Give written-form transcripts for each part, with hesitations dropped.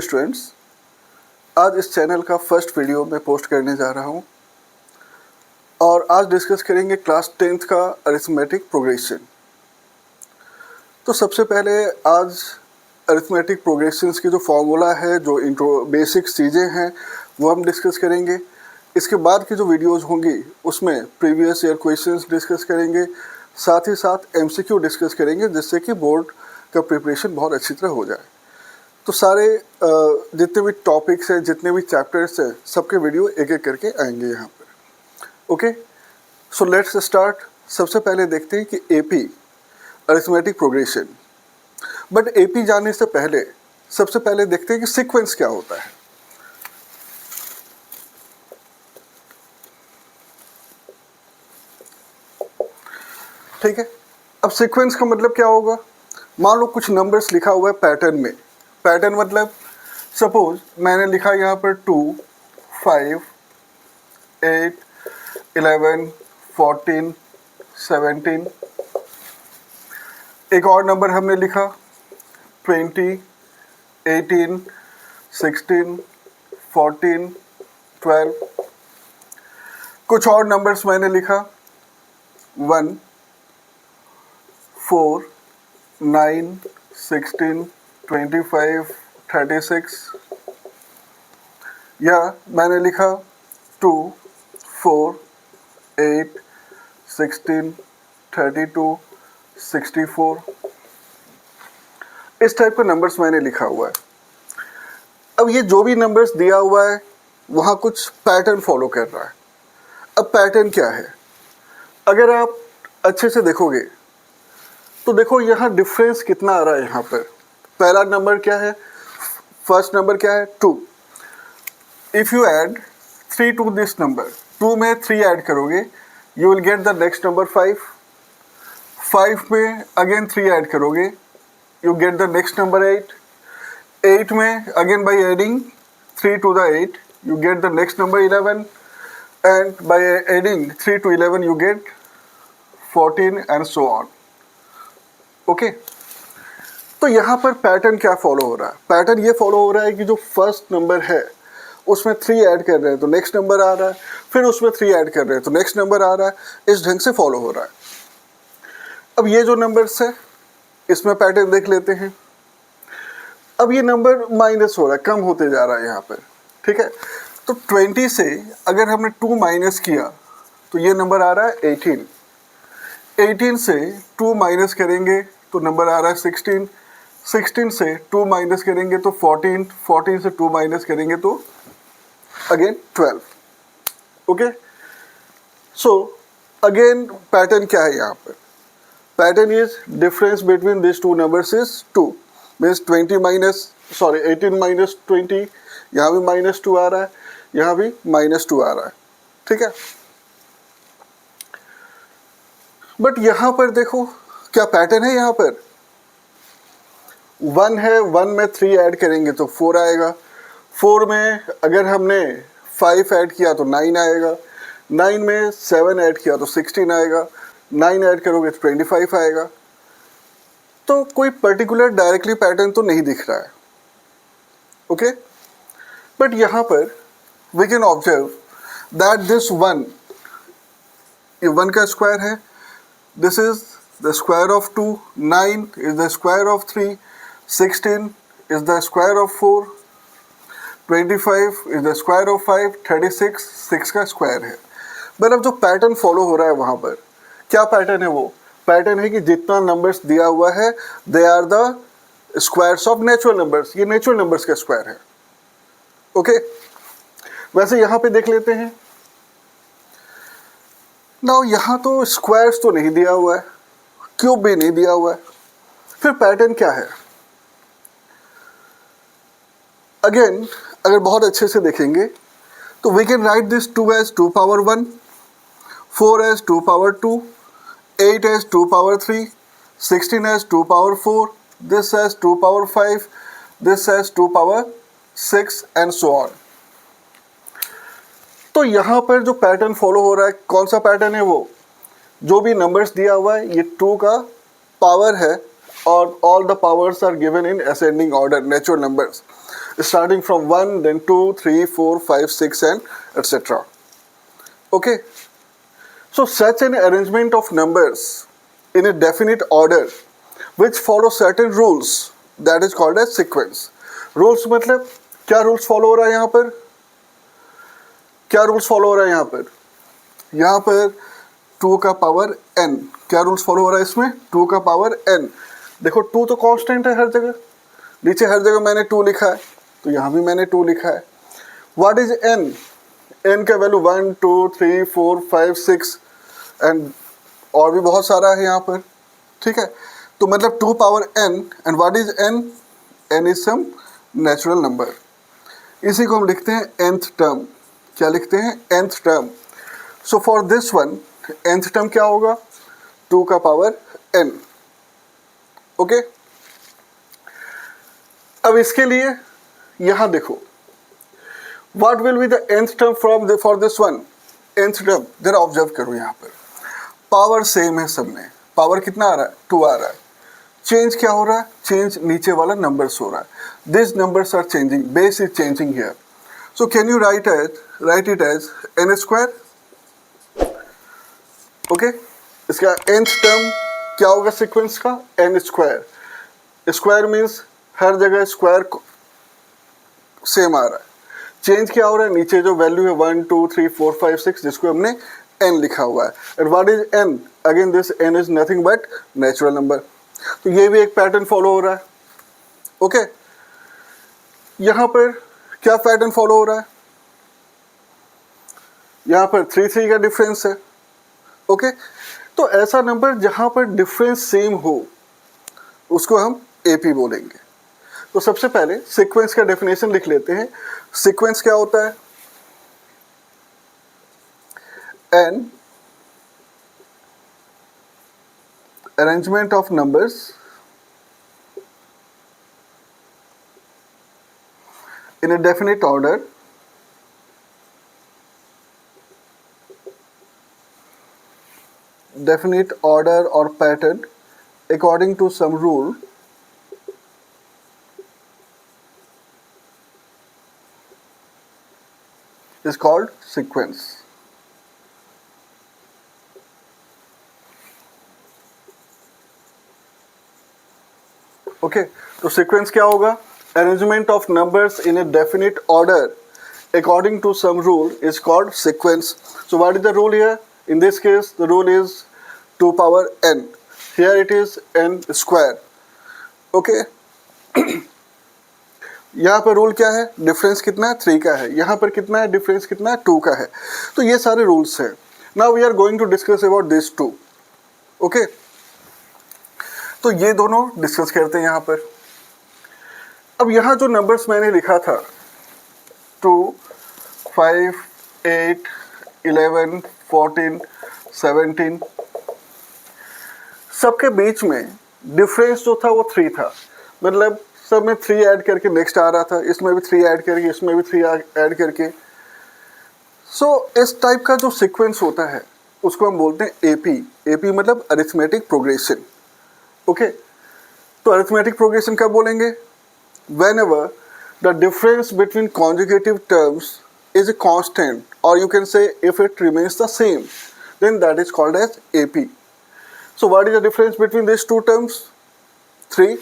Hello students, आज इस channel का फर्स्ट वीडियो मैं पोस्ट करने जा रहा हूँ और आज डिस्कस करेंगे क्लास 10th का अरिथमेटिक प्रोग्रेशन। तो सबसे पहले आज अरिथमेटिक प्रोग्रेशंस की जो फार्मूला है, जो इंट्रो बेसिक चीज़ें हैं, वो हम डिस्कस करेंगे। इसके बाद की जो वीडियोज़ होंगी उसमें प्रीवियस ईयर क्वेश्चंस डिस्कस करेंगे, साथ ही साथ एमसीक्यू डिस्कस करेंगे, जिससे कि बोर्ड का प्रिपरेशन बहुत अच्छी तरह हो जाए। तो सारे जितने भी टॉपिक्स हैं, जितने भी चैप्टर्स हैं, सबके वीडियो एक एक करके आएंगे यहाँ पर। Okay, so let's start. सबसे पहले देखते हैं कि AP arithmetic progression. But AP जाने से पहले सबसे पहले देखते हैं कि सीक्वेंस क्या होता है। ठीक है, अब सीक्वेंस का मतलब क्या होगा। मान लो कुछ नंबर्स लिखा हुआ है पैटर्न में। पैटर्न मतलब सपोज मैंने लिखा यहाँ पर 2, 5, 8, 11, 14, 17। एक और नंबर हमने लिखा 20, 18, 16, 14, 12। कुछ और नंबर्स मैंने लिखा 1, 4, 9, 16, 25, 36। या मैंने लिखा 2, 4, 8, 16, 32, 64। इस टाइप के नंबर्स मैंने लिखा हुआ है। अब ये जो भी नंबर्स दिया हुआ है वहाँ कुछ पैटर्न फॉलो कर रहा है। अब पैटर्न क्या है, अगर आप अच्छे से देखोगे तो देखो यहाँ डिफरेंस कितना आ रहा है। यहाँ पर पहला नंबर क्या है, फर्स्ट नंबर क्या है 2। If you add 3 to this number, 2 में 3 ऐड करोगे, you will get the next number 5। 5 में अगेन 3 ऐड करोगे, you get the next number 8। 8 में again by adding 3 to the 8, you get the next number 11, and by adding 3 to 11 you get 14 and so on. Okay? तो यहाँ पर pattern क्या follow हो रहा है। पैटर्न ये फॉलो हो रहा है कि जो फर्स्ट नंबर है उसमें 3 ऐड कर रहे हैं तो नेक्स्ट नंबर आ रहा है, फिर उसमें 3 ऐड कर रहे हैं तो नेक्स्ट नंबर आ रहा है। इस ढंग से फॉलो हो रहा है। अब ये जो नंबर्स है इसमें पैटर्न देख लेते हैं। अब ये नंबर माइनस हो रहा है, कम होते जा रहा है यहाँ पर। ठीक है, तो 20 से अगर हमने 2 माइनस किया तो ये नंबर आ रहा है 18। 18 से 2 माइनस करेंगे तो नंबर आ रहा है 16। 16 से 2 माइनस करेंगे तो 14। 14 से 2 माइनस करेंगे तो again 12। Okay, so again pattern क्या है यहाँ पर। Pattern is difference between this two numbers is 2। Means 18 minus 20, यहाँ भी -2 आ रहा है, यहाँ भी -2 आ रहा है। ठीक है, बट यहाँ पर देखो क्या पैटर्न है। यहाँ पर 1 है, 1 में 3 ऐड करेंगे तो 4 आएगा। 4 में अगर हमने 5 ऐड किया तो 9 आएगा। 9 में 7 ऐड किया तो 16 आएगा। 9 ऐड करोगे तो 25 आएगा। तो कोई पर्टिकुलर डायरेक्टली पैटर्न तो नहीं दिख रहा है। ओके, बट यहाँ पर we can observe that this 1, ये 1 का स्क्वायर है, this is the square of 2, 9 is the square of 3, 16 is the square of 4, 25 is the square of 5, 36 6 का स्क्वायर है। मतलब जो पैटर्न फॉलो हो रहा है वहाँ पर क्या पैटर्न है, वो पैटर्न है कि जितना नंबर्स दिया हुआ है they are the squares of natural numbers. ये नेचुरल नंबर्स का स्क्वायर है। ओके, वैसे यहाँ पे देख लेते हैं। नाउ यहाँ तो स्क्वायर्स तो नहीं दिया हुआ है, क्यूब भी नहीं दिया हुआ है, फिर पैटर्न क्या है। अगेन अगर बहुत अच्छे से देखेंगे तो we can write this 2 as 2 power 1, 4 as 2 power 2, 8 as 2 power 3, 16 as 2 power 4, this as 2 power 5, this as 2 power 6 and so on. तो यहाँ पर जो पैटर्न फॉलो हो रहा है, कौन सा पैटर्न है, वो जो भी नंबर्स दिया हुआ है ये 2 का पावर है और all the powers are given in ascending order, natural numbers. starting from 1, then 2, 3, 4, 5, 6 and etc. Okay, so such an arrangement of numbers in a definite order which follow certain rules, that is called as sequence. Rules मतलब क्या rules follow हो रहा है यहाँ पर, क्या rules follow हो रहा है यहाँ पर 2 का पावर n, क्या रूल्स फॉलो हो रहा है इसमें, 2 का पावर n। देखो 2 तो कांस्टेंट है हर जगह, नीचे हर जगह मैंने 2 लिखा है, तो यहाँ भी मैंने 2 लिखा है। व्हाट इज n, n का वैल्यू 1, 2, 3, 4, 5, 6 एंड और भी बहुत सारा है यहाँ पर, ठीक है। तो मतलब 2 power n and what is n, n is some natural number. इसी को हम लिखते हैं nth टर्म, क्या लिखते हैं, nth term. So for this one nth term क्या होगा, 2 का पावर n। ओके, अब इसके लिए यहां देखो, what will be the nth term from for this one, nth term जरा ऑब्जर्व करो, यहां पर पावर सेम है सब में, पावर कितना आ रहा है, 2 आ रहा है। चेंज क्या हो रहा है, चेंज नीचे वाला नंबर्स हो रहा है, this numbers are changing, base is changing here. So can you write it as n square. Okay, इसका nth टर्म क्या होगा सीक्वेंस का, n स्क्वायर। स्क्वायर मीन्स हर जगह स्क्वायर सेम आ रहा है, चेंज क्या हो रहा है, नीचे जो वैल्यू है 1, 2, 3, 4, 5, 6 जिसको हमने n लिखा हुआ है। And what is n, again this n is nothing but natural number. तो ये भी एक पैटर्न फॉलो हो रहा है। ओके, यहां पर क्या पैटर्न फॉलो हो रहा है, यहां पर 3, 3 का डिफरेंस है। ओके, तो ऐसा नंबर जहां पर डिफरेंस सेम हो उसको हम एपी बोलेंगे। तो सबसे पहले सीक्वेंस का डेफिनेशन लिख लेते हैं। सीक्वेंस क्या होता है, N arrangement of numbers in a definite order or pattern according to some rule is called sequence. Okay, तो सीक्वेंस क्या होगा, arrangement of numbers in a definite order according to some rule is called sequence. So what is the rule here, in this case the rule is 2 power n, here it is n square. Okay, यहाँ पर rule क्या है, difference कितना है, 3 का है, यहाँ पर कितना है, डिफरेंस कितना है, 2 का है। तो ये सारे रूल्स हैं। Now we are going to discuss about this 2। Okay, तो ये दोनों डिस्कस करते हैं यहाँ पर। अब यहाँ जो नंबर्स मैंने लिखा था 2, 5, 8, 11, 14, 17, सबके बीच में डिफरेंस जो था वो 3 था। मतलब सब में 3 ऐड करके नेक्स्ट आ रहा था, इसमें भी 3 ऐड करके, इसमें भी 3 ऐड करके। सो इस टाइप का जो सीक्वेंस होता है उसको हम बोलते हैं एपी। एपी मतलब अरिथमेटिक प्रोग्रेशन। ओके, तो अरिथमेटिक प्रोग्रेशन कब बोलेंगे, whenever the difference between conjugative terms is a constant, or you can say if it remains the same, then that is called as AP. So what is the difference between these two terms, 3.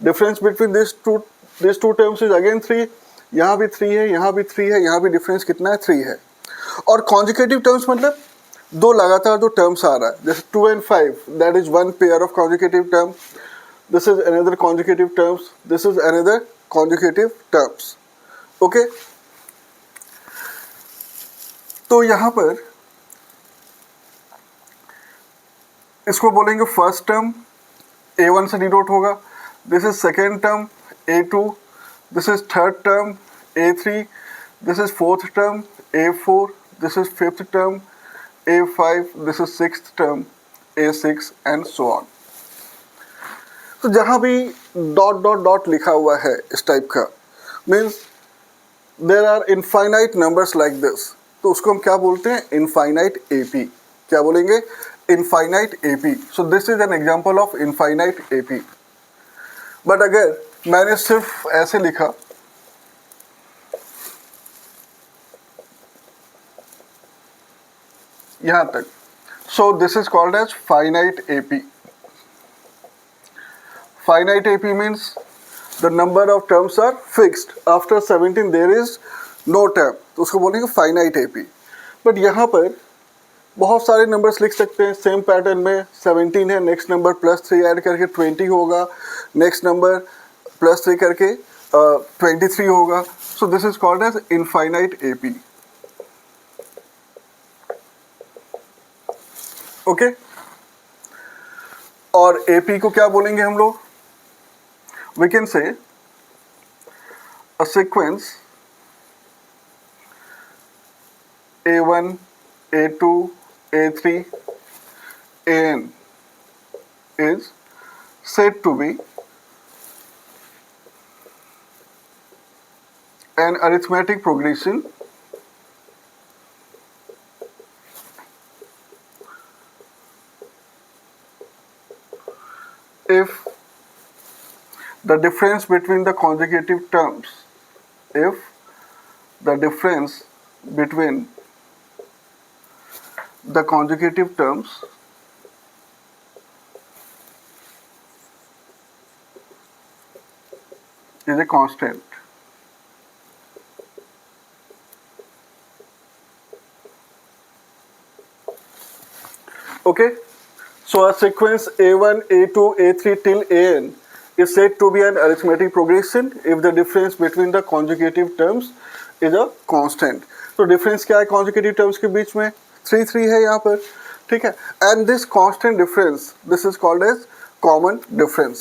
Difference between these two terms is again 3. यहाँ भी 3 है, यहाँ भी 3 है, यहाँ भी difference कितना है, 3 है। और कॉन्जुगेटिव टर्म्स मतलब दो लगातार जो टर्म्स आ रहा है, जैसे 2 and 5, that is one pair of consecutive term. This is another consecutive terms. This is another consecutive terms. Okay? तो यहाँ पर इसको बोलेंगे फर्स्ट टर्म, A1 से डिनोट होगा। This is second term, A2. This is third term, A3. This is fourth term, A4. This is fifth term, A5. This is sixth term, A6 and so on. तो जहाँ भी dot dot dot लिखा हुआ है इस type का, means there are infinite numbers like this, तो उसको हम क्या बोलते हैं, इनफाइनाइट एपी। क्या बोलेंगे, infinite AP. So this is an example of infinite AP. But अगर मैंने सिर्फ ऐसे लिखा यहाँ तक. So this is called as finite AP. Finite AP means the number of terms are fixed. After 17 there is no term. तो उसको बोलेंगे finite AP. बट यहाँ पर बहुत सारे नंबर्स लिख सकते हैं सेम पैटर्न में. 17 है, नेक्स्ट नंबर +3 ऐड करके 20 होगा, नेक्स्ट नंबर +3 करके 23 होगा. So this is called as infinite AP. Okay. और AP को क्या बोलेंगे हम लोग? We can say a sequence A1, A2, A3, AN is said to be an arithmetic progression if the difference between the consecutive terms, if the difference between the consecutive terms is a constant. Okay, so a sequence A1, A2, A3 till AN is said to be an arithmetic progression if the difference between the consecutive terms is a constant. तो difference क्या है consecutive terms के बीच में? 3 है यहाँ पर, ठीक है. And this constant difference, this is called as common difference.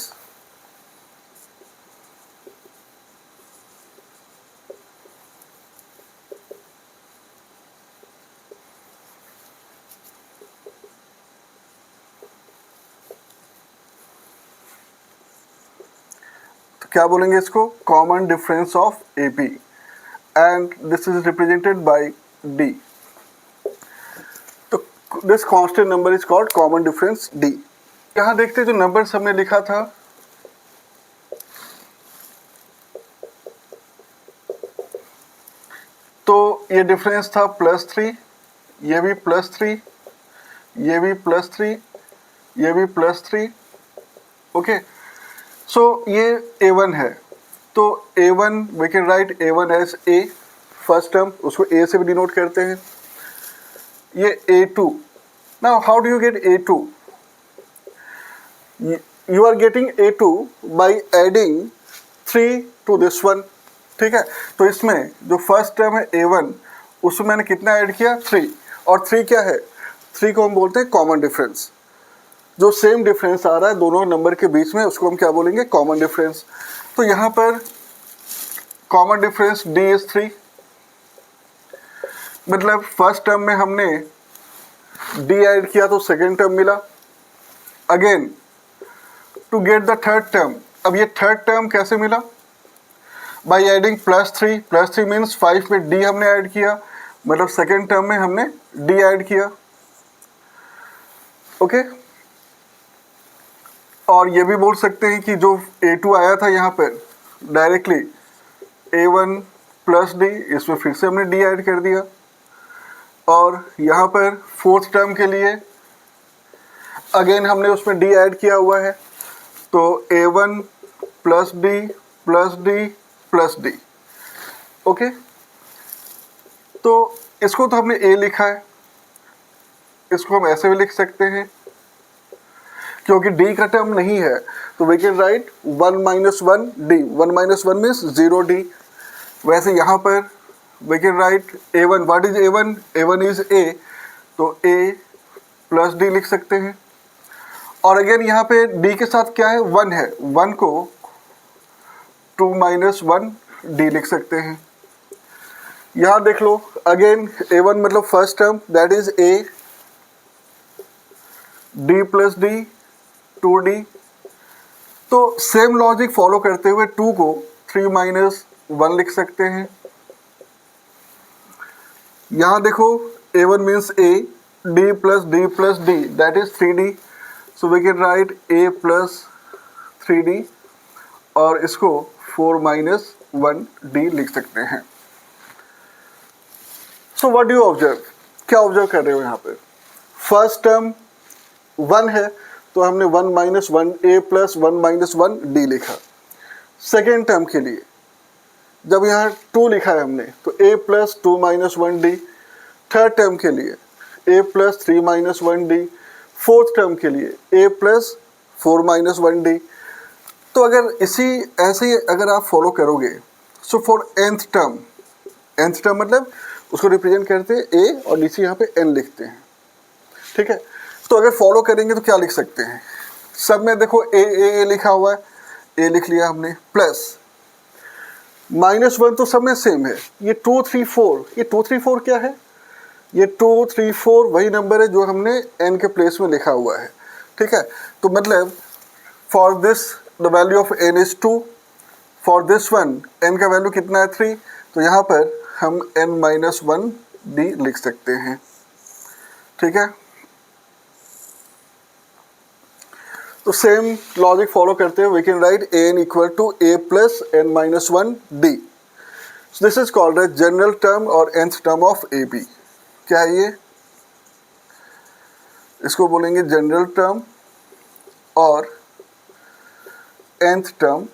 तो क्या बोलेंगे इसको? Common difference of AP. And this is represented by D. This constant number is called common difference D. यहाँ देखते हैं जो नंबर्स हमने लिखा था, तो ये डिफरेंस था +3, ये भी +3, ये भी +3, ये भी +3. ओके. सो ये A1 है, तो A1 we can write A1 as A first term, उसको A से भी डिनोट करते हैं. ये A2. Now how do you get A2? You are getting A2 by adding 3 to this one. ठीक है. तो इसमें जो फर्स्ट टर्म है A1, उसमें मैंने कितना ऐड किया? 3. और 3 क्या है? 3 को हम बोलते हैं कॉमन डिफरेंस. जो सेम डिफरेंस आ रहा है दोनों नंबर के बीच में, उसको हम क्या बोलेंगे? Common difference. तो यहाँ पर कॉमन डिफरेंस D is 3. मतलब फर्स्ट टर्म में हमने D ऐड किया तो सेकेंड टर्म मिला. Again to get the third term. अब ये थर्ड टर्म कैसे मिला? By adding +3. +3 मीन्स 5 में D हमने ऐड किया, मतलब सेकेंड टर्म में हमने D ऐड किया. ओके. और ये भी बोल सकते हैं कि जो A2 आया था यहाँ पर डायरेक्टली A1 + D, इसमें फिर से हमने D ऐड कर दिया. और यहाँ पर फोर्थ टर्म के लिए अगेन हमने उसमें D ऐड किया हुआ है, तो A1 + D + D + D. Okay. तो इसको तो हमने A लिखा है, इसको हम ऐसे भी लिख सकते हैं क्योंकि D का टर्म नहीं है, तो we can write 1 - 1 D. 1 - 1 means 0 D. वैसे यहाँ पर we can write A1. What is A1? A1 is A, तो A + D लिख सकते हैं. और अगेन यहाँ पे D के साथ क्या है? 1 है. 1 को 2 - 1 D लिख सकते हैं. यहाँ देख लो अगेन A1 मतलब first term, that is A, D + D 2D. तो सेम लॉजिक फॉलो करते हुए 2 को 3 - 1 लिख सकते हैं. यहाँ देखो A1 means A, D + D + D, that is 3D. So we can write A + 3D और इसको 4 - 1 D लिख सकते हैं. So what do you observe? क्या ऑब्जर्व कर रहे हो यहाँ पे? फर्स्ट टर्म 1 है तो हमने 1 minus 1 A plus 1 minus 1 D लिखा। सेकेंड टर्म के लिए जब यहाँ 2 लिखा है हमने तो A plus 2 minus 1 D. Third term के लिए A plus 3 minus 1 D. Fourth term के लिए ए प्लस 4 माइनस 1 डी। तो अगर इसी ऐसे ही अगर आप फॉलो करोगे, सो फॉर nth टर्म मतलब उसको रिप्रेजेंट करते हैं ए और नीचे यहाँ पे n लिखते हैं, ठीक है। तो अगर फॉलो करेंगे तो क्या लिख सकते हैं, सब में देखो ए लिखा हुआ है, ए लिख लिया हमने, प्लस -1 तो सब में सेम है। ये 2 3 4, ये 2 3 4 क्या है, ये 2 3 4 वही नंबर है जो हमने n के प्लेस में लिखा हुआ है, ठीक है। तो मतलब for this the value of n is 2, for this one n का वैल्यू कितना है 3, तो यहाँ पर हम n माइनस 1 d लिख सकते हैं, ठीक है। तो सेम लॉजिक फॉलो करते हुए we can write an equal to a plus n minus 1 d। This is called as general term और nth टर्म ऑफ ab। क्या है ये, इसको बोलेंगे जनरल टर्म और nth term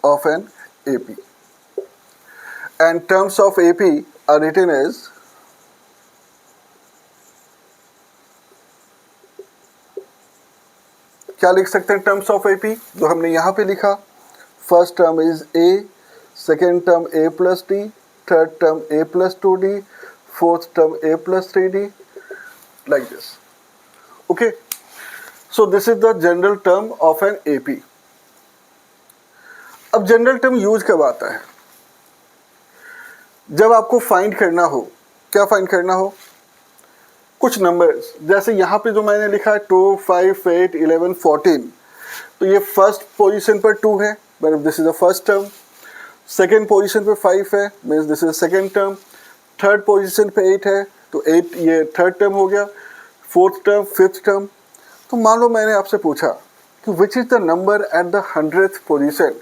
of an AP, and terms of AP are written as क्या लिख सकते हैं टर्म्स ऑफ AP जो हमने यहाँ पे लिखा, first term is A, second term A plus D, third term A plus 2D, fourth term A plus 3D, like this, okay। So this is the general term of an AP। अब general term use कब आता है, जब आपको find करना हो। क्या find करना हो, कुछ नंबर्स, जैसे यहाँ पे जो मैंने लिखा है 2 5 8 11 14, तो ये फर्स्ट पोजीशन पर 2 है, मतलब this is the first term. Second position पे 5 है, means this is second term. Third position पे 8 है तो 8 ये थर्ड टर्म हो गया। Fourth term, fifth term. तो मान लो मैंने आपसे पूछा कि which is the number at the 100th position,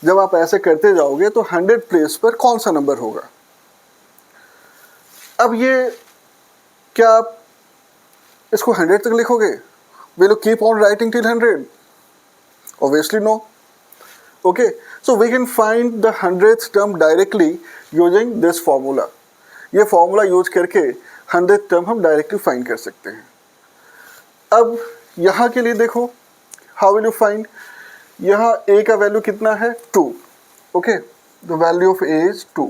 जब आप ऐसे करते जाओगे तो 100 प्लेस पर कौन सा नंबर होगा। अब ये क्या आप इसको 100 तक लिखोगे, will you keep on writing till 100? Obviously no, okay. So we can find the 100th term directly using this formula. ये फॉर्मूला यूज करके 100th टर्म हम डायरेक्टली फाइंड कर सकते हैं। अब यहाँ के लिए देखो, हाउ विल यू फाइंड, यहाँ a का वैल्यू कितना है 2, okay, the value of a is 2।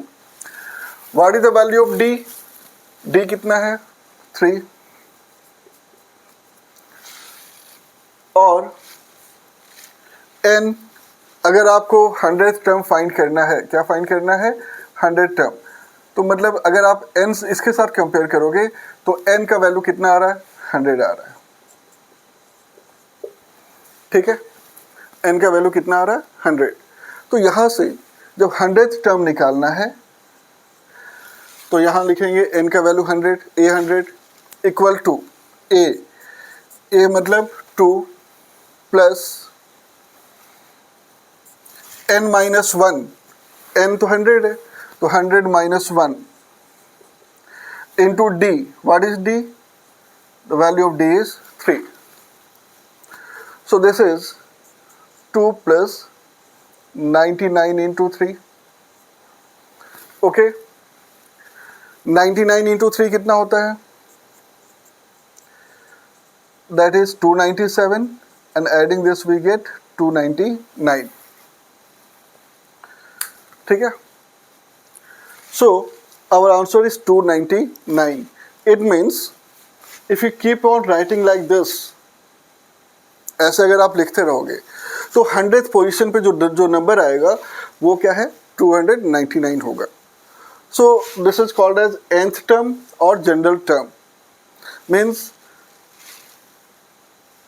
What is the value of d, d कितना है 3, और n, अगर आपको 100th टर्म फाइंड करना है, क्या फाइंड करना है 100 टर्म, तो मतलब अगर आप n इसके साथ कंपेयर करोगे तो n का वैल्यू कितना आ रहा है 100 आ रहा है, ठीक है। n का वैल्यू कितना आ रहा है 100। तो यहाँ से जब 100th टर्म निकालना है तो यहाँ लिखेंगे n का value 100, a 100 equal to a मतलब 2 प्लस n माइनस 1, n तो 100 है तो 100 minus 1 into d। What is d, the value of d is 3। So this is 2 plus 99 into 3, okay। 99 into 3 कितना होता है, that is 297, and adding this we get 299, ठीक है। So our answer is 299। It means if you keep on writing like this, ऐसे अगर आप लिखते रहोगे तो 100th पोजीशन पे जो नंबर आएगा वो क्या है 299 होगा। So this is called as nth term और general term. Means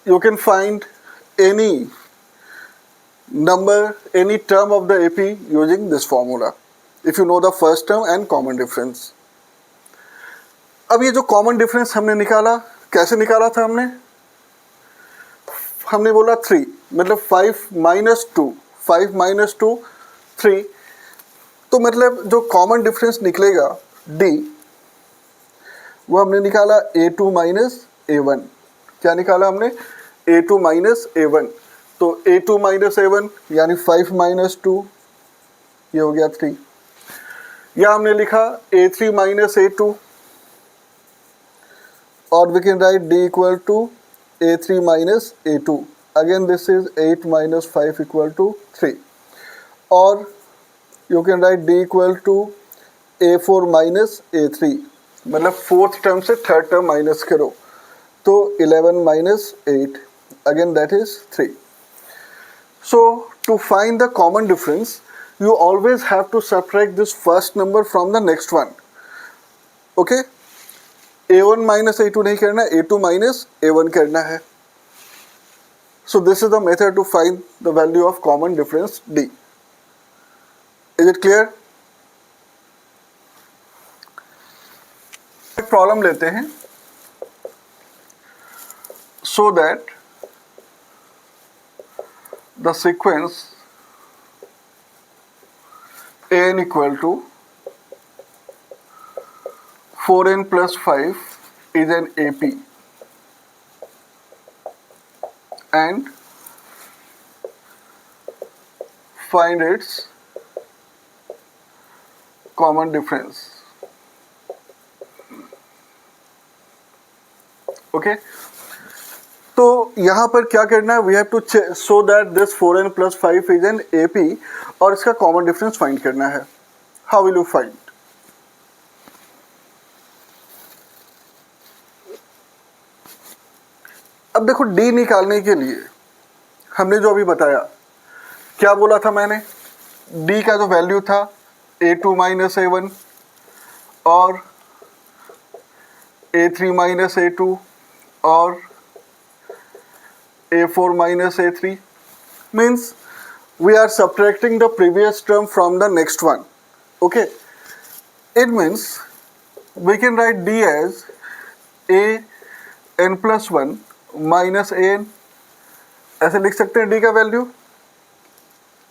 you can find any number, any term of the AP using this formula if you know the first term and common difference. अब ये जो common difference हमने निकाला, कैसे निकाला था हमने बोला 3, मतलब 5 माइनस 2, 5 माइनस 2 3, तो मतलब जो कॉमन डिफरेंस निकलेगा d, वो हमने निकाला A2 माइनस A1। क्या निकाला हमने? A2 minus A1। तो A2 माइनस A1 यानी 5 माइनस 2, ये हो गया 3। या हमने लिखा A3 माइनस A2, और we can write D equal to A3 minus A2। Again this is 8 minus 5 equal to 3। और you can write D equal to A4 minus A3, मतलब फोर्थ टर्म से थर्ड टर्म माइनस करो तो 11 minus 8, again that is 3। So to find the common difference, you always have to subtract this first number from the next one. Okay? A1 minus A2 नहीं करना, A2 minus A1 करना है. So this is the method to find the value of common difference D. Is it clear? एक problem लेते हैं so that the sequence an equal to 4n plus 5 is an AP and find its common difference. Okay? तो यहाँ पर क्या करना है? We have to show that this 4n plus 5 इज एन AP और इसका कॉमन डिफरेंस फाइंड करना है. How will you find? अब देखो D निकालने के लिए हमने जो अभी बताया, क्या बोला था मैंने? D का जो वैल्यू था A2 माइनस A1 और A3 माइनस A2 और A4 minus A3 means we are subtracting the previous term from the next one. Okay, it means we can write D as a n plus 1 minus an. ऐसे लिख सकते हैं D का value.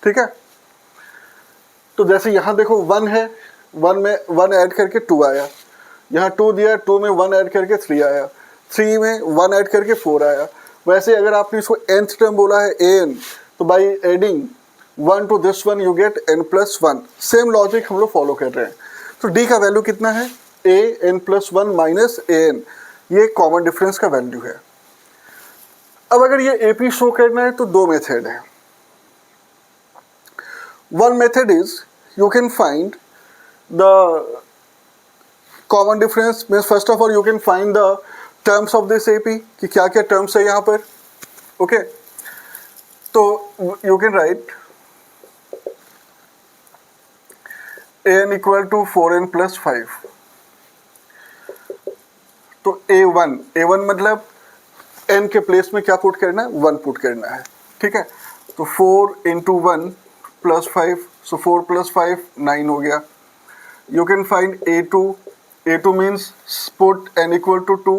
ठीक है, तो जैसे यहाँ देखो 1 है, 1 में 1 ऐड करके 2 आया, यहाँ 2 दिया, 2 में 1 ऐड करके 3 आया, 3 में 1 ऐड करके 4 आया. वैसे अगर आपने इसको nth टर्म बोला है an, तो by adding 1 to this one you get n plus 1. Same logic हम लोग फॉलो कर रहे हैं. तो D का वैल्यू कितना है? a n plus 1 minus an. ये कॉमन डिफरेंस का वैल्यू है. अब अगर ये AP शो करना है तो दो मेथड है. One method is you can find the common difference. Means first of all you can find the terms of this AP कि क्या क्या टर्म्स है यहाँ पर. ओके, तो you can write an equal to 4n plus 5. तो A1 मतलब n के प्लेस में क्या पुट करना है? 1 पुट करना है. ठीक है, तो 4 इंटू 1 प्लस 5, सो 4 प्लस 5 9 हो गया. You can find A2 means put n equal to 2.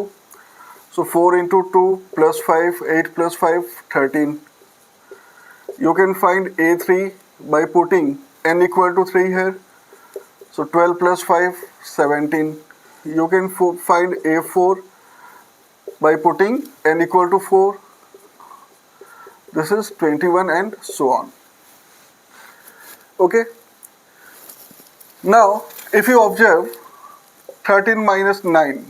So 4 into 2 plus 5, 8 plus 5, 13. You can find A3 by putting n equal to 3 here. So 12 plus 5, 17. You can find A4 by putting n equal to 4. This is 21 and so on. Okay. Now, if you observe 13 minus 9,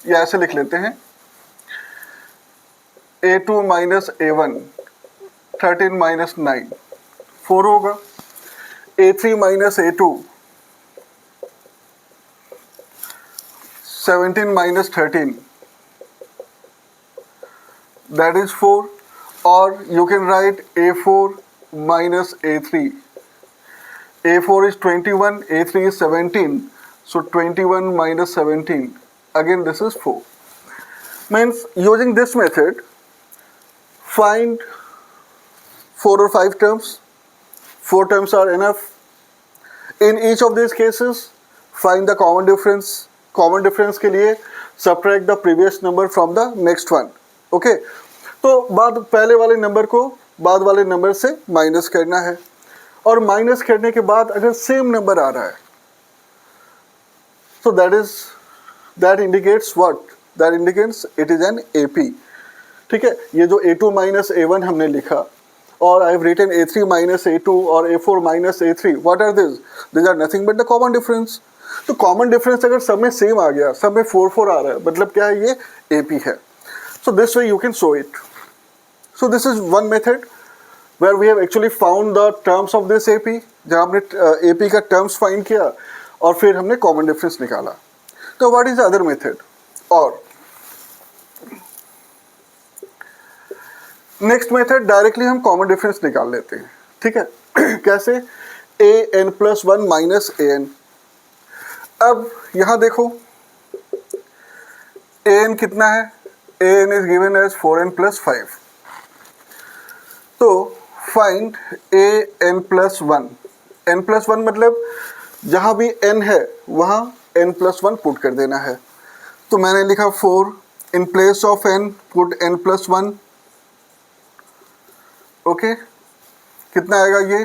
या ऐसे लिख लेते हैं A2 minus A1, 13 minus 9, 4 होगा. A3 minus A2, 17 minus 13, that is 4. और you can right A4 minus A3. A4 is 21, A3 is 17, so 21 minus 17, again this is 4. Means using this method, find 4 or 5 terms. 4 terms are enough. In each of these cases, find the common difference. Common difference के लिए subtract the previous number from the next one. Okay? तो पहले वाले number को बाद वाले number से minus करना है, और माइनस करने के बाद अगर सेम नंबर आ रहा है, so that is that indicates what, that indicates it is an AP। ठीक है, ये जो A2 माइनस A1 हमने लिखा और I have written A3 minus A2 और A4 minus A3, what are this? This are nothing but the common difference. तो common difference अगर सब में सेम आ गया, सब में 4 आ रहा है, मतलब क्या है, ये AP है। So this way you can show it. So this is one method where we have actually found the terms of this AP, जहाँ हमने AP का terms find किया और फिर हमने common difference निकाला। तो what is the other method? और नेक्स्ट मेथड डायरेक्टली हम कॉमन डिफरेंस निकाल लेते हैं। ठीक है कैसे? an+1 minus an। अब यहां देखो an कितना है? an is given as 4n+5। तो फाइंड an+1। n+1 मतलब जहां भी n है वहां n+1 पुट कर देना है। तो मैंने लिखा 4, in place of n put n+1। Okay, कितना आएगा ये?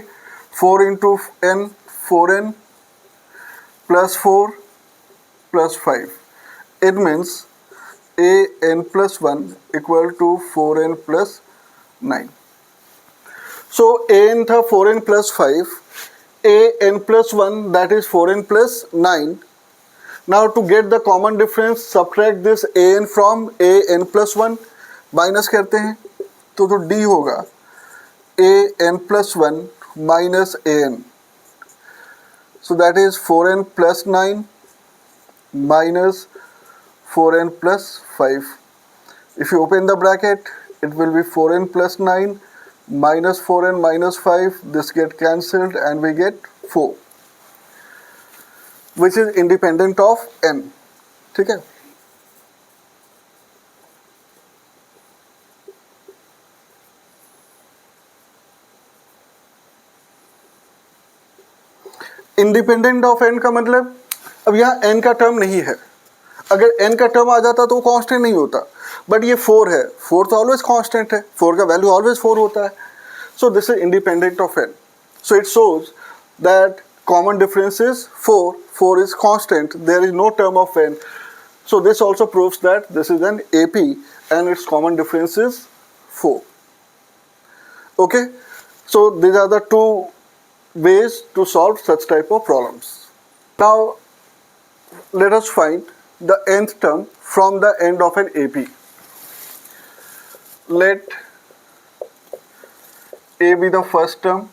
4 into n, 4n plus 4 plus 5। It means an+1 equal to 4n plus 9। So an था 4n plus 5, an+1 that is 4n plus 9. Now to get the common difference, subtract this an from an+1, minus करते हैं तो d होगा an+1 minus an. So that is 4n plus 9 minus 4n plus 5. If you open the bracket, it will be 4n plus 9 minus 4n minus 5. This get cancelled and we get 4, which is independent of n. ठीक है? Independent of n का मतलब, अब यहाँ n का term नहीं है। अगर n का टर्म आ जाता तो वो कांस्टेंट नहीं होता, बट ये 4 है, 4 तो ऑलवेज कांस्टेंट है, 4 का वैल्यू ऑलवेज 4 होता है। So this is independent of n। So it shows that common difference is 4, 4 is constant, there is no term of n. So this also proves that this is an AP and its common difference is 4. Okay, so these are the two ways to solve such type of problems. Now let us find the nth term from the end of an AP. Let A be the first term,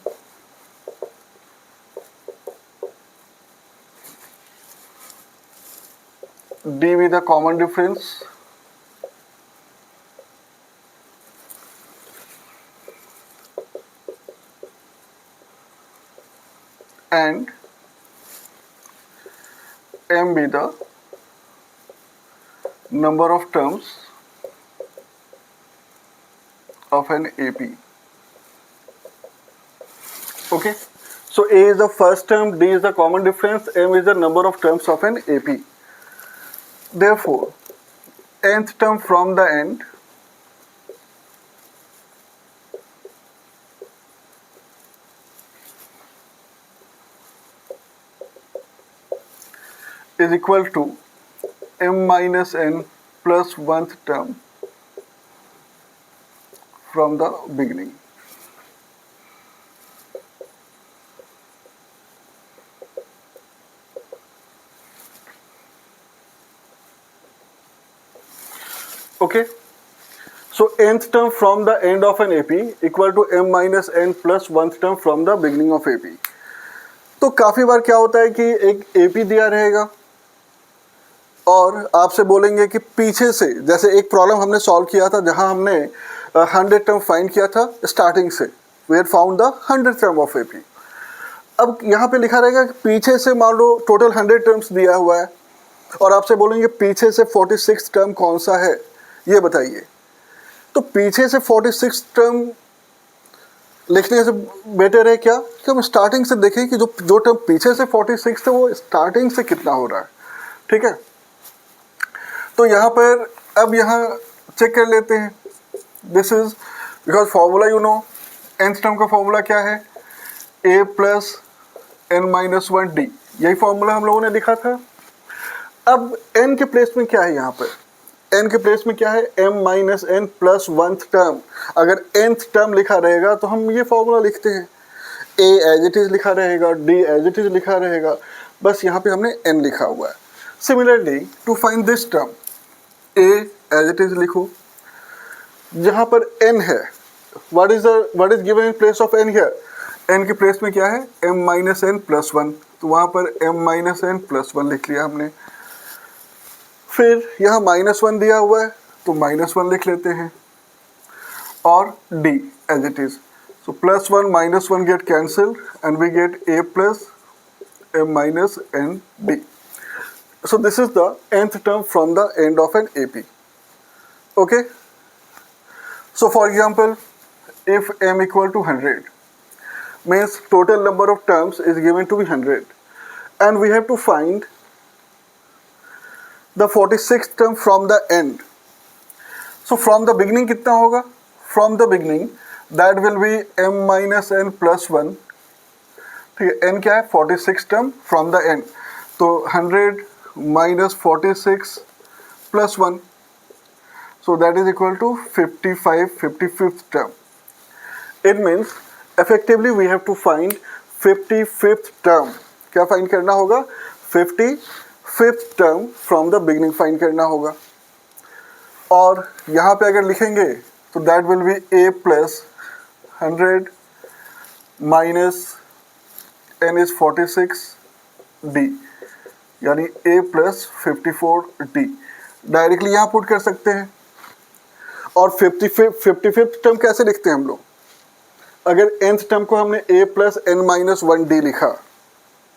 D be the common difference, and M be the number of terms of an AP. Okay, so A is the first term, D is the common difference, M is the number of terms of an AP. Therefore, nth term from the end is equal to m minus n plus 1th term from the beginning. Okay, so nth term from the end of an AP equal to m minus n plus 1th term from the beginning of AP. तो काफ़ी बार क्या होता है कि एक AP दिया रहेगा और आपसे बोलेंगे कि पीछे से, जैसे एक प्रॉब्लम हमने सॉल्व किया था जहां हमने 100 टर्म फाइंड किया था स्टार्टिंग से, we had found the 100 term of AP। अब यहाँ पे लिखा रहेगा कि पीछे से मान लो टोटल 100 टर्म्स दिया हुआ है और आपसे बोलेंगे पीछे से 46 टर्म कौन सा है ये बताइए। तो पीछे से 46 टर्म लिखने से बेटर है क्या कि हम स्टार्टिंग से देखें कि जो टर्म पीछे से 46 थे वो स्टार्टिंग से कितना हो रहा है। ठीक है, तो यहाँ पर अब यहाँ चेक कर लेते हैं। This is because formula you know, nth term का फॉर्मूला क्या है? a plus n minus 1 d, यही फॉर्मूला हम लोगों ने लिखा था। अब n के प्लेस में क्या है यहाँ पर, n के प्लेस में क्या है, m minus n plus 1th term. अगर nth टर्म लिखा रहेगा तो हम ये फॉर्मूला लिखते हैं, a एज इट इज लिखा रहेगा, d एज इट इज लिखा रहेगा, बस यहाँ पे हमने n लिखा हुआ है। Similarly to find this term, a as it is लिखो, जहाँ पर n है, what is given in place of n here, n के प्लेस में क्या है, m माइनस n प्लस 1, तो वहाँ पर m माइनस n प्लस 1 लिख लिया हमने। फिर यहाँ -1 दिया हुआ है तो -1 लिख लेते हैं, और d as it is, so +1 -1 get cancelled and we get a plus m minus n d. So this is the nth term from the end of an AP. Okay. So for example, if m equal to 100 means total number of terms is given to be 100 and we have to find the 46th term from the end. So from the beginning कितना होगा, from the beginning that will be m minus n plus 1, ठीक है, n क्या है, 46 term from the end, तो 100 minus 46 plus 1, so that is equal to 55th term. It means effectively we have to find 55th term. क्या find करना होगा, 55th term from the beginning find करना होगा। और यहाँ पे अगर लिखेंगे तो that will be a plus 100 minus n is 46 d, यानी a plus 54 d, डायरेक्टली यहाँ पुट कर सकते हैं। और 55th टर्म कैसे लिखते हैं हम लोग, अगर nth टर्म को हमने a plus n minus 1 d लिखा,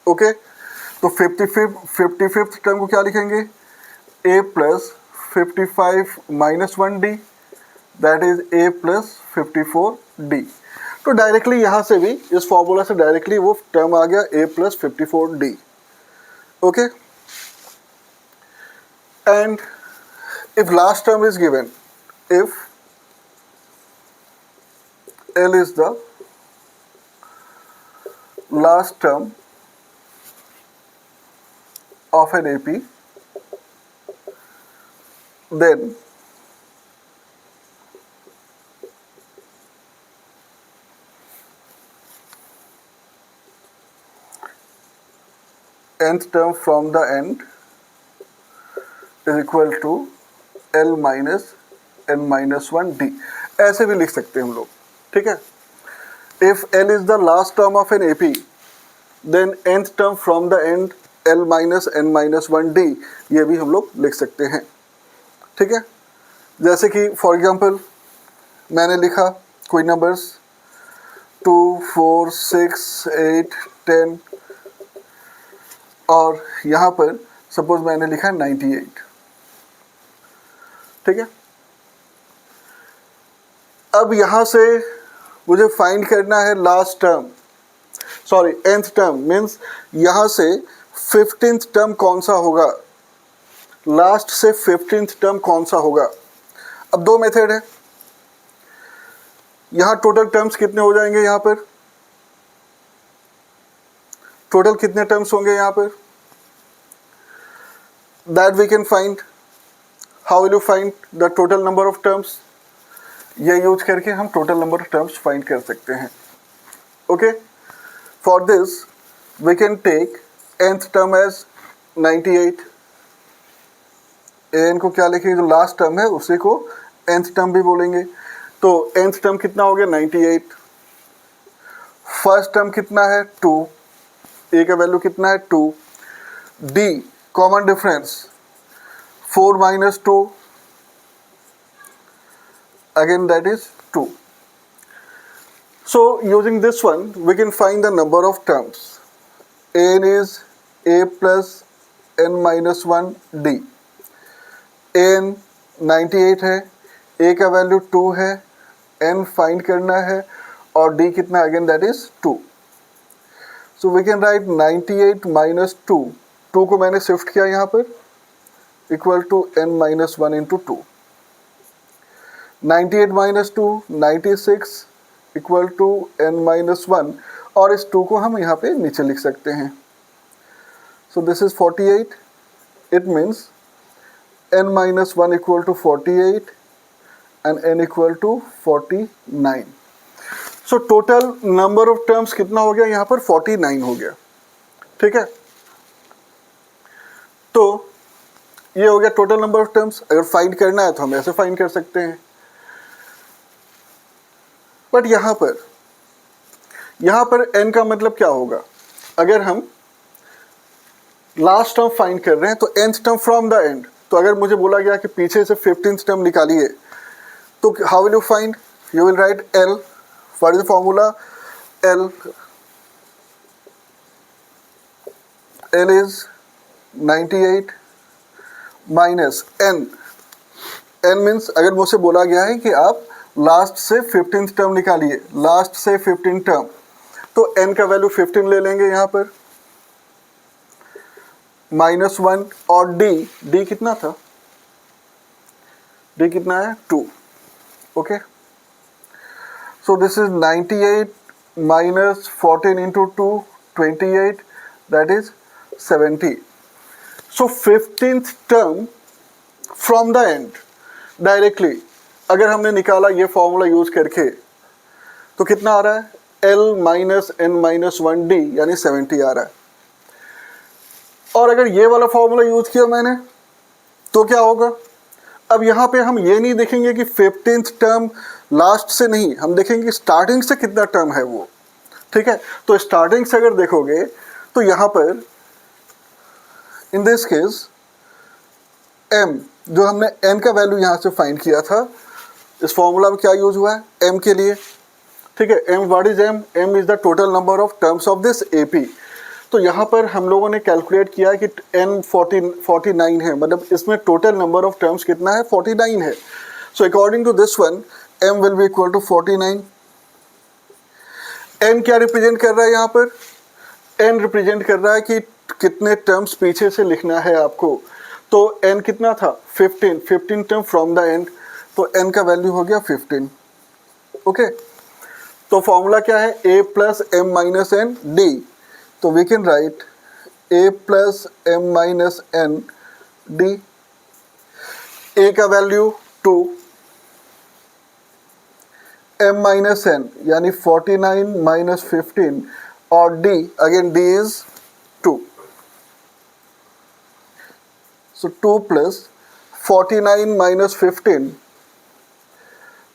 ओके, तो 55th टर्म को क्या लिखेंगे, a plus 55 minus 1 d, that is a plus 54 d। तो डायरेक्टली यहाँ से भी, इस फॉर्मूला से डायरेक्टली वो टर्म आ गया a plus 54 d, okay. And if last term is given, if L is the last term of an AP, then nth term from the end is equal to L minus n minus 1 d, ऐसे भी लिख सकते हैं हम लोग, ठीक है। If L is the last term of an AP, then nth term from the end L minus n minus 1 d, ये भी हम लोग लिख सकते हैं, ठीक है। जैसे कि फॉर एग्जांपल मैंने लिखा कोई नंबर्स 2 4 6 8 10, और यहाँ पर सपोज मैंने लिखा 98, ठीक है। अब यहाँ से मुझे फाइंड करना है last term, sorry nth term, means यहाँ से 15th टर्म कौन सा होगा, लास्ट से 15th टर्म कौन सा होगा। अब दो मेथड है, यहाँ टोटल टर्म्स कितने हो जाएंगे, यहाँ पर टोटल कितने टर्म्स होंगे यहाँ पर, that we can find. How will you find the total number of terms, ये यूज करके हम total number of terms find कर सकते हैं, okay. For this we can take nth term as 98, n को क्या लिखेंगे, जो लास्ट टर्म है उसी को nth टर्म भी बोलेंगे, तो nth टर्म कितना हो गया 98, फर्स्ट टर्म कितना है 2, a का वैल्यू कितना है 2, d common difference 4 minus 2, again that is 2. So using this one we can find the number of terms. n is a plus n minus 1 d, n 98 है, a का value 2 है, n find करना है, और d कितना, again that is 2. So we can write 98 minus 2, 2 को मैंने shift किया यहाँ पर, equal to n minus 1 into 2. 98 minus 2 96 equal to n minus 1, और इस 2 को हम यहाँ पे नीचे लिख सकते हैं। सो this is 48, it means n minus 1 equal to 48 and n equal to 49. So total number of terms कितना हो गया यहाँ पर 49 हो गया. ठीक है, तो ये हो गया टोटल नंबर ऑफ टर्म्स. अगर फाइंड करना है तो हम ऐसे फाइंड कर सकते हैं. बट यहाँ पर n का मतलब क्या होगा? अगर हम लास्ट टर्म फाइंड कर रहे हैं तो nth term from the end. तो अगर मुझे बोला गया कि पीछे से 15th टर्म निकालिए, तो how will you find? You will write L. What is the formula? L is 98 minus n. n means अगर मुझसे बोला गया है कि आप लास्ट से 15th टर्म निकालिए, लास्ट से 15 टर्म, तो n का वैल्यू 15 ले लेंगे यहाँ पर, -1 और d कितना था? d कितना है? 2. Okay, so this is 98 minus 14 into 2, 28, that is 70. So 15th term from the and directly अगर हमने निकाला ये फॉर्मूला यूज करके, तो कितना आ रहा है? L minus n minus 1 d यानी 70 आ रहा है. और अगर ये वाला फॉर्मूला यूज किया मैंने, तो क्या होगा? अब यहाँ पे हम ये नहीं देखेंगे कि 15th टर्म लास्ट से नहीं, हम देखेंगे स्टार्टिंग से कितना टर्म है वो. ठीक है, तो स्टार्टिंग से अगर देखोगे तो यहाँ पर इन दिस केस m, जो हमने n का वैल्यू यहाँ से फाइंड किया था, इस फॉर्मूला में क्या यूज हुआ है? m के लिए. ठीक है, m what is m? m is the total number of terms of this AP. तो यहाँ पर हम लोगों ने कैलकुलेट किया कि n 49 है, मतलब इसमें टोटल नंबर ऑफ टर्म्स कितना है? 49 है. So according to this one m will be equal to 49. n क्या रिप्रेजेंट कर रहा है यहाँ पर? n रिप्रेजेंट कर रहा है कि कितने टर्म्स पीछे से लिखना है आपको. तो n कितना था? 15 टर्म फ्रॉम द एंड, तो n का वैल्यू हो गया 15. ओके, तो फॉर्मूला क्या है? a plus m minus n d. तो we can write a plus m minus n d. a का वैल्यू 2, m माइनस n यानी 49 माइनस 15 और d again d is 2. So 2 plus 49 minus 15,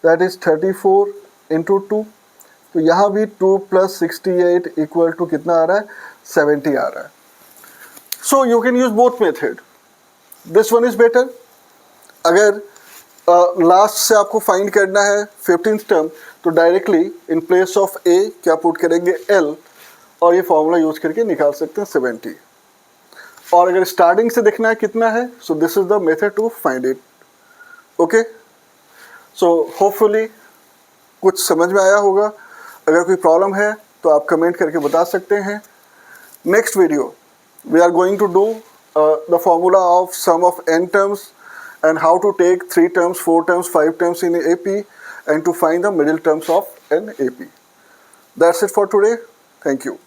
that is 34 into 2. तो यहाँ भी 2 plus 68 equal to कितना आ रहा है? 70 आ रहा है. So you can use both method. This one is better. अगर लास्ट से आपको फाइंड करना है 15th टर्म, तो directly in place of a क्या पुट करेंगे? L, और ये फॉर्मूला यूज करके निकाल सकते हैं 70. और अगर स्टार्टिंग से देखना है कितना है, so this is the method to find it. Okay, so hopefully कुछ समझ में आया होगा. अगर कोई प्रॉब्लम है तो आप कमेंट करके बता सकते हैं. Next video we are going to do the formula of sum of n terms and how to take 3 terms, 4 terms, 5 terms in AP and to find the middle terms of an AP. That's it for today. Thank you.